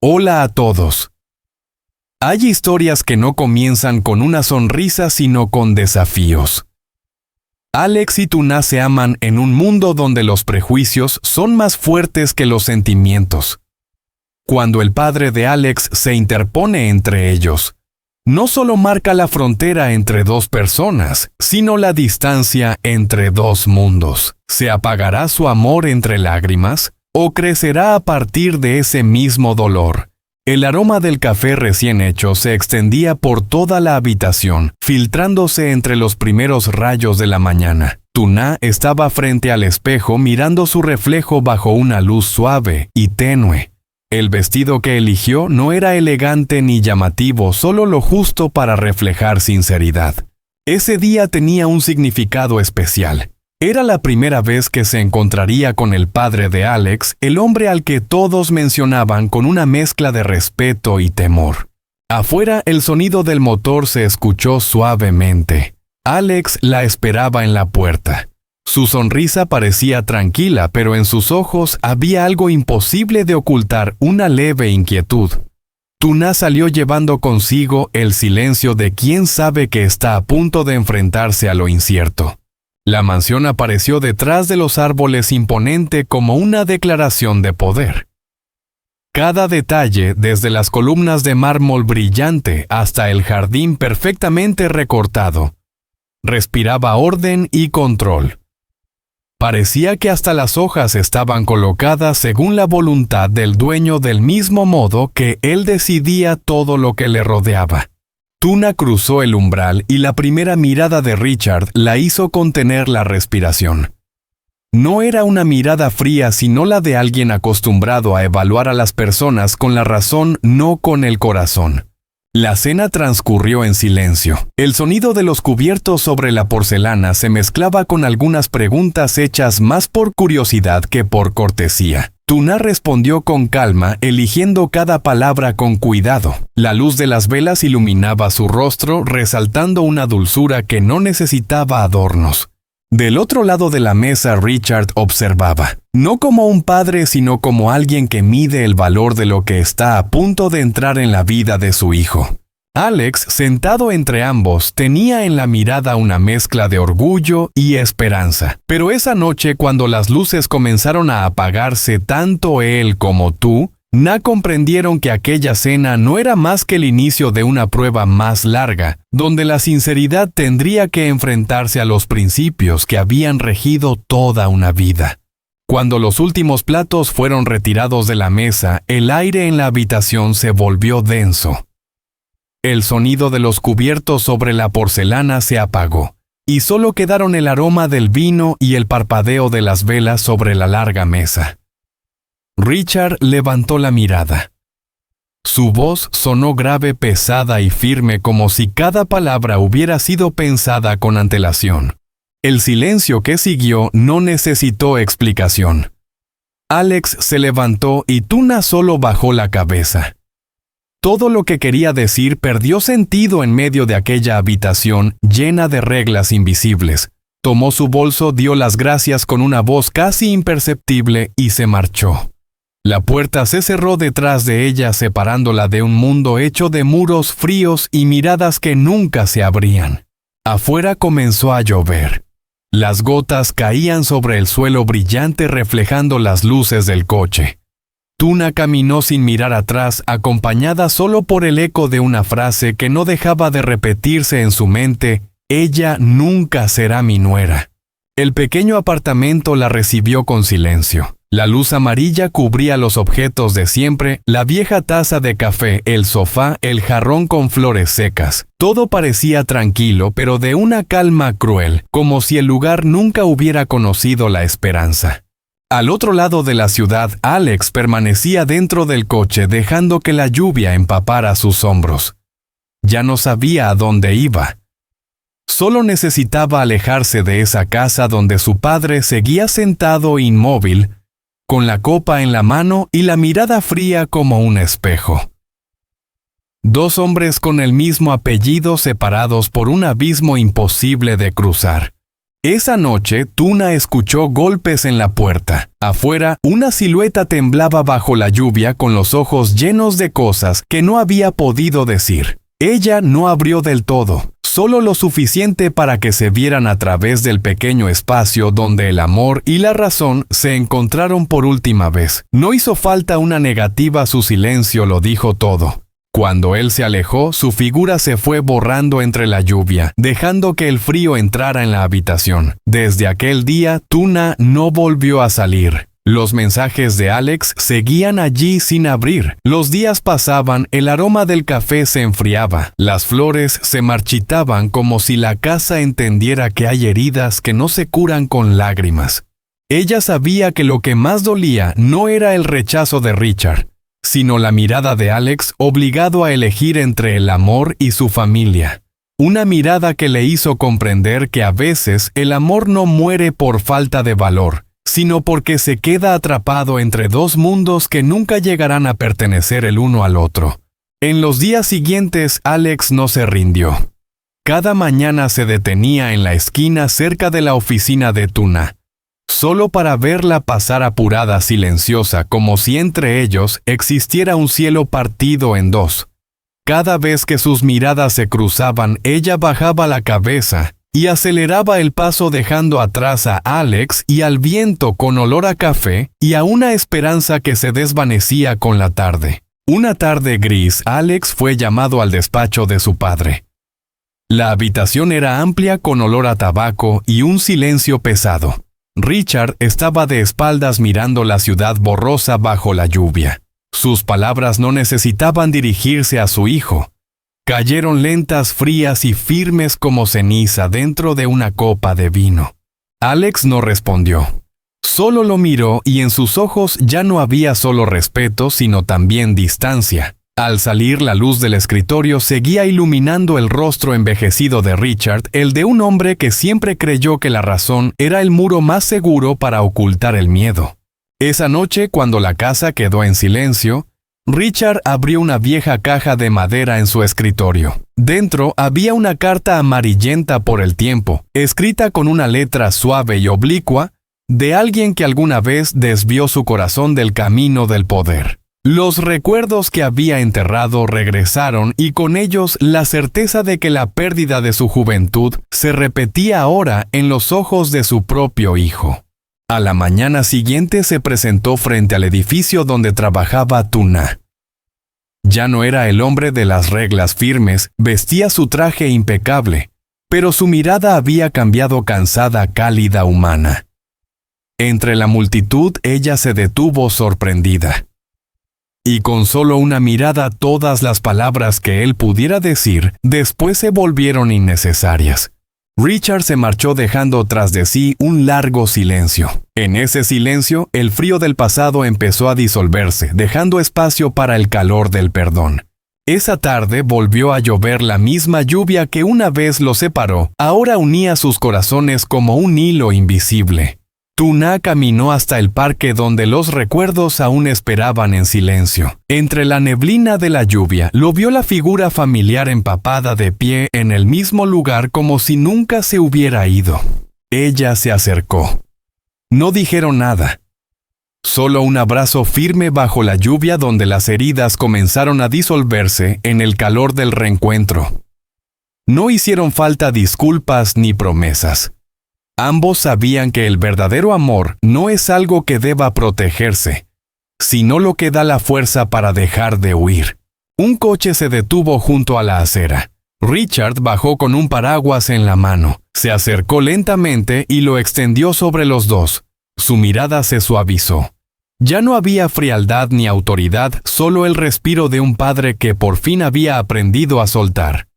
Hola a todos. Hay historias que no comienzan con una sonrisa sino con desafíos. Alex y Tuna se aman en un mundo donde los prejuicios son más fuertes que los sentimientos. Cuando el padre de Alex se interpone entre ellos, no solo marca la frontera entre dos personas, sino la distancia entre dos mundos. ¿Se apagará su amor entre lágrimas? ¿O crecerá a partir de ese mismo dolor? El aroma del café recién hecho se extendía por toda la habitación, filtrándose entre los primeros rayos de la mañana. Tuna estaba frente al espejo mirando su reflejo bajo una luz suave y tenue. El vestido que eligió no era elegante ni llamativo, solo lo justo para reflejar sinceridad. Ese día tenía un significado especial. Era la primera vez que se encontraría con el padre de Alex, el hombre al que todos mencionaban con una mezcla de respeto y temor. Afuera, el sonido del motor se escuchó suavemente. Alex la esperaba en la puerta. Su sonrisa parecía tranquila, pero en sus ojos había algo imposible de ocultar, una leve inquietud. Tuna salió llevando consigo el silencio de quien sabe que está a punto de enfrentarse a lo incierto. La mansión apareció detrás de los árboles imponente como una declaración de poder. Cada detalle, desde las columnas de mármol brillante hasta el jardín perfectamente recortado, respiraba orden y control. Parecía que hasta las hojas estaban colocadas según la voluntad del dueño, del mismo modo que él decidía todo lo que le rodeaba. Tuna cruzó el umbral y la primera mirada de Richard la hizo contener la respiración. No era una mirada fría, sino la de alguien acostumbrado a evaluar a las personas con la razón, no con el corazón. La cena transcurrió en silencio. El sonido de los cubiertos sobre la porcelana se mezclaba con algunas preguntas hechas más por curiosidad que por cortesía. Tuna respondió con calma, eligiendo cada palabra con cuidado. La luz de las velas iluminaba su rostro, resaltando una dulzura que no necesitaba adornos. Del otro lado de la mesa, Richard observaba, no como un padre, sino como alguien que mide el valor de lo que está a punto de entrar en la vida de su hijo. Alex, sentado entre ambos, tenía en la mirada una mezcla de orgullo y esperanza. Pero esa noche, cuando las luces comenzaron a apagarse, tanto él como Tuna comprendieron que aquella cena no era más que el inicio de una prueba más larga, donde la sinceridad tendría que enfrentarse a los principios que habían regido toda una vida. Cuando los últimos platos fueron retirados de la mesa, el aire en la habitación se volvió denso. El sonido de los cubiertos sobre la porcelana se apagó, y solo quedaron el aroma del vino y el parpadeo de las velas sobre la larga mesa. Richard levantó la mirada. Su voz sonó grave, pesada y firme, como si cada palabra hubiera sido pensada con antelación. El silencio que siguió no necesitó explicación. Alex se levantó y Tuna solo bajó la cabeza. Todo lo que quería decir perdió sentido en medio de aquella habitación llena de reglas invisibles. Tomó su bolso, dio las gracias con una voz casi imperceptible y se marchó. La puerta se cerró detrás de ella, separándola de un mundo hecho de muros fríos y miradas que nunca se abrían. Afuera comenzó a llover. Las gotas caían sobre el suelo brillante, reflejando las luces del coche. Tuna caminó sin mirar atrás, acompañada solo por el eco de una frase que no dejaba de repetirse en su mente: «Ella nunca será mi nuera». El pequeño apartamento la recibió con silencio. La luz amarilla cubría los objetos de siempre, la vieja taza de café, el sofá, el jarrón con flores secas. Todo parecía tranquilo, pero de una calma cruel, como si el lugar nunca hubiera conocido la esperanza. Al otro lado de la ciudad, Alex permanecía dentro del coche, dejando que la lluvia empapara sus hombros. Ya no sabía a dónde iba. Solo necesitaba alejarse de esa casa donde su padre seguía sentado inmóvil, con la copa en la mano y la mirada fría como un espejo. Dos hombres con el mismo apellido separados por un abismo imposible de cruzar. Esa noche, Tuna escuchó golpes en la puerta. Afuera, una silueta temblaba bajo la lluvia con los ojos llenos de cosas que no había podido decir. Ella no abrió del todo, solo lo suficiente para que se vieran a través del pequeño espacio donde el amor y la razón se encontraron por última vez. No hizo falta una negativa, su silencio lo dijo todo. Cuando él se alejó, su figura se fue borrando entre la lluvia, dejando que el frío entrara en la habitación. Desde aquel día, Tuna no volvió a salir. Los mensajes de Alex seguían allí sin abrir. Los días pasaban, el aroma del café se enfriaba, las flores se marchitaban como si la casa entendiera que hay heridas que no se curan con lágrimas. Ella sabía que lo que más dolía no era el rechazo de Richard, sino la mirada de Alex obligado a elegir entre el amor y su familia. Una mirada que le hizo comprender que a veces el amor no muere por falta de valor, sino porque se queda atrapado entre dos mundos que nunca llegarán a pertenecer el uno al otro. En los días siguientes, Alex no se rindió. Cada mañana se detenía en la esquina cerca de la oficina de Tuna, solo para verla pasar apurada, silenciosa, como si entre ellos existiera un cielo partido en dos. Cada vez que sus miradas se cruzaban, ella bajaba la cabeza y aceleraba el paso, dejando atrás a Alex y al viento con olor a café y a una esperanza que se desvanecía con la tarde. Una tarde gris, Alex fue llamado al despacho de su padre. La habitación era amplia con olor a tabaco y un silencio pesado. Richard estaba de espaldas mirando la ciudad borrosa bajo la lluvia. Sus palabras no necesitaban dirigirse a su hijo. Cayeron lentas, frías y firmes como ceniza dentro de una copa de vino. Alex no respondió. Solo lo miró y en sus ojos ya no había solo respeto, sino también distancia. Al salir, la luz del escritorio seguía iluminando el rostro envejecido de Richard, el de un hombre que siempre creyó que la razón era el muro más seguro para ocultar el miedo. Esa noche, cuando la casa quedó en silencio, Richard abrió una vieja caja de madera en su escritorio. Dentro había una carta amarillenta por el tiempo, escrita con una letra suave y oblicua, de alguien que alguna vez desvió su corazón del camino del poder. Los recuerdos que había enterrado regresaron y con ellos la certeza de que la pérdida de su juventud se repetía ahora en los ojos de su propio hijo. A la mañana siguiente se presentó frente al edificio donde trabajaba Tuna. Ya no era el hombre de las reglas firmes, vestía su traje impecable, pero su mirada había cambiado, cansada, cálida, humana. Entre la multitud ella se detuvo sorprendida. Y con solo una mirada todas las palabras que él pudiera decir después se volvieron innecesarias. Richard se marchó dejando tras de sí un largo silencio. En ese silencio, el frío del pasado empezó a disolverse, dejando espacio para el calor del perdón. Esa tarde volvió a llover. La misma lluvia que una vez los separó, ahora unía sus corazones como un hilo invisible. Tuna caminó hasta el parque donde los recuerdos aún esperaban en silencio. Entre la neblina de la lluvia, lo vio la figura familiar empapada de pie en el mismo lugar como si nunca se hubiera ido. Ella se acercó. No dijeron nada. Solo un abrazo firme bajo la lluvia donde las heridas comenzaron a disolverse en el calor del reencuentro. No hicieron falta disculpas ni promesas. Ambos sabían que el verdadero amor no es algo que deba protegerse, sino lo que da la fuerza para dejar de huir. Un coche se detuvo junto a la acera. Richard bajó con un paraguas en la mano, se acercó lentamente y lo extendió sobre los dos. Su mirada se suavizó. Ya no había frialdad ni autoridad, solo el respiro de un padre que por fin había aprendido a soltar.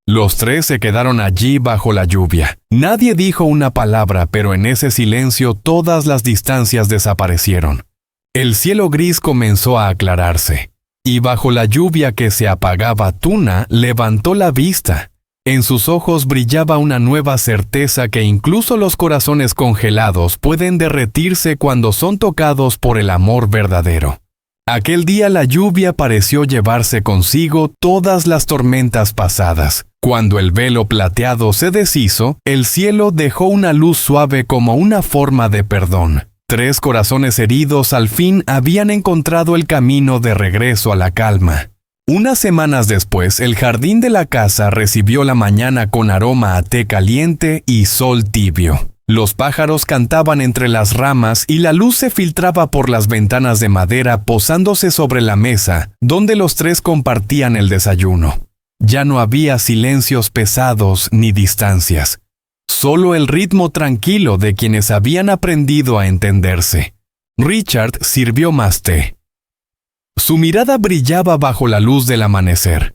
Los tres se quedaron allí bajo la lluvia. Nadie dijo una palabra, pero en ese silencio todas las distancias desaparecieron. El cielo gris comenzó a aclararse, y bajo la lluvia que se apagaba, Tuna levantó la vista. En sus ojos brillaba una nueva certeza que incluso los corazones congelados pueden derretirse cuando son tocados por el amor verdadero. Aquel día la lluvia pareció llevarse consigo todas las tormentas pasadas. Cuando el velo plateado se deshizo, el cielo dejó una luz suave como una forma de perdón. 3 corazones heridos al fin habían encontrado el camino de regreso a la calma. Unas semanas después, el jardín de la casa recibió la mañana con aroma a té caliente y sol tibio. Los pájaros cantaban entre las ramas y la luz se filtraba por las ventanas de madera posándose sobre la mesa, donde los 3 compartían el desayuno. Ya no había silencios pesados ni distancias, solo el ritmo tranquilo de quienes habían aprendido a entenderse. Richard sirvió más té. Su mirada brillaba bajo la luz del amanecer.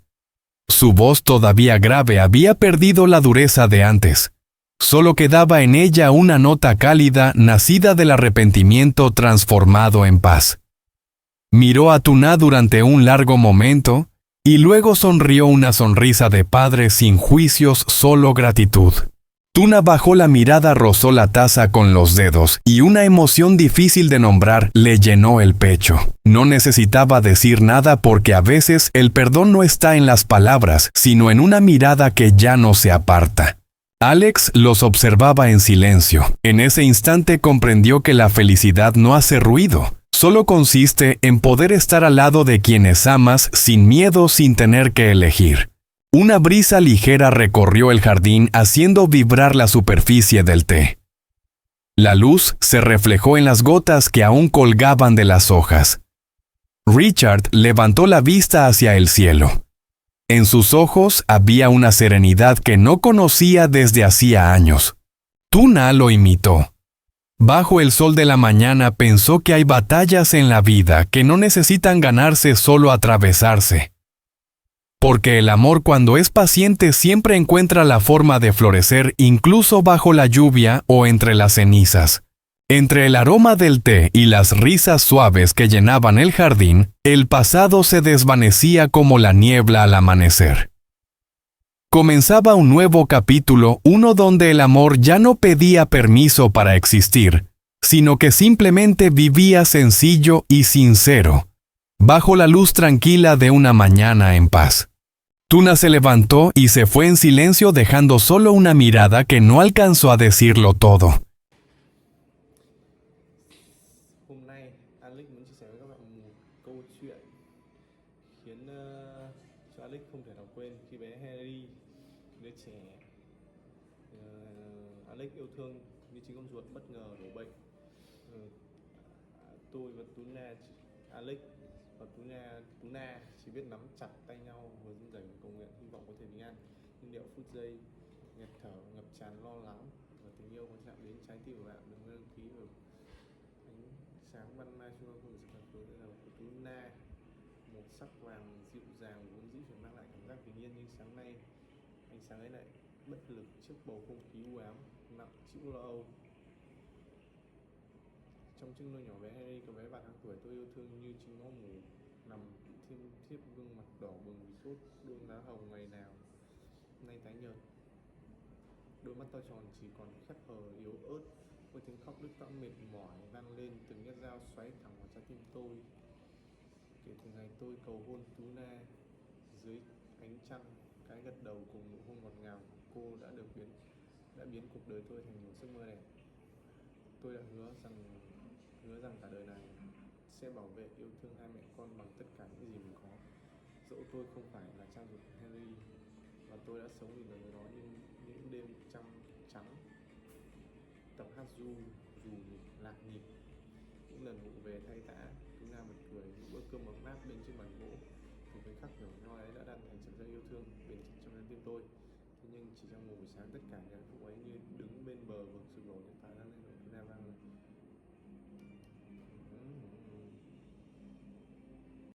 Su voz todavía grave había perdido la dureza de antes. Solo quedaba en ella una nota cálida nacida del arrepentimiento transformado en paz. Miró a Tuna durante un largo momento y luego sonrió una sonrisa de padre sin juicios, solo gratitud. Tuna bajó la mirada, rozó la taza con los dedos y una emoción difícil de nombrar le llenó el pecho. No necesitaba decir nada porque a veces el perdón no está en las palabras, sino en una mirada que ya no se aparta. Alex los observaba en silencio. En ese instante comprendió que la felicidad no hace ruido. Solo consiste en poder estar al lado de quienes amas sin miedo, sin tener que elegir. Una brisa ligera recorrió el jardín haciendo vibrar la superficie del té. La luz se reflejó en las gotas que aún colgaban de las hojas. Richard levantó la vista hacia el cielo. En sus ojos había una serenidad que no conocía desde hacía años. Tuna lo imitó. Bajo el sol de la mañana pensó que hay batallas en la vida que no necesitan ganarse, solo atravesarse. Porque el amor, cuando es paciente, siempre encuentra la forma de florecer incluso bajo la lluvia o entre las cenizas. Entre el aroma del té y las risas suaves que llenaban el jardín, el pasado se desvanecía como la niebla al amanecer. Comenzaba un nuevo capítulo, uno donde el amor ya no pedía permiso para existir, sino que simplemente vivía sencillo y sincero, bajo la luz tranquila de una mañana en paz. Tuna se levantó y se fue en silencio, dejando solo una mirada que no alcanzó a decirlo todo. Hôm nay Alex muốn chia sẻ với các bạn một câu chuyện khiến cho Alex không thể nào quên. Khi bé Harry, đứa trẻ Alex yêu thương như chính con ruột, bất ngờ đổ bệnh. Ờ, tôi và Tuna, Alex và Tuna chỉ biết nắm chặt tay nhau và run rẩy cầu nguyện hy vọng có thể bình an. Nhưng điệu phút giây nghẹt thở ngập tràn lo lắng và tình yêu có chạm đến trái tim của bạn. Đừng quên đăng ký vào ánh sáng ban mai xung quanh khu vực thành phố đây là của Tuna, một sắc vàng dịu dàng vốn dĩ phải mang lại cảm giác bình yên, nhưng sáng nay ánh sáng ấy lại bất lực trước bầu không khí u ám nặng chịu lo âu. Trong chiếc nôi nhỏ bé Harry, cậu bé bạn 5 tuổi tôi yêu thương như chính nó ngủ nằm thiêm thiếp, gương mặt đỏ bừng vì sốt, đôi má hồng ngày nào nay tái nhợt, đôi mắt to tròn chỉ còn khép hờ yếu ớt. Với tiếng khóc đứt quãng mệt mỏi vang lên, từng nhát dao xoáy thẳng vào trái tim tôi. Kể từ ngày tôi cầu hôn Tuna dưới ánh trăng, cái gật đầu cùng nụ hôn ngọt ngào của cô đã biến cuộc đời tôi thành một giấc mơ đẹp. Tôi đã hứa rằng cả đời này sẽ bảo vệ yêu thương hai mẹ con bằng tất cả những gì mình có. Dẫu tôi không phải là cha ruột của Harry và tôi đã sống vì lời đó, nhưng những đêm trăng trắng, tập hát ru dù lạc nhịp, những lần ngủ về thay tã, Tuna bật cười, những bữa cơm ấm áp bên chiếc bàn gỗ, thì khoảnh khắc nhỏ nhoi ấy đã đan thành sợi dây yêu thương bền chặt trong trái tim tôi. Thế nhưng chỉ trong một buổi sáng, tất cả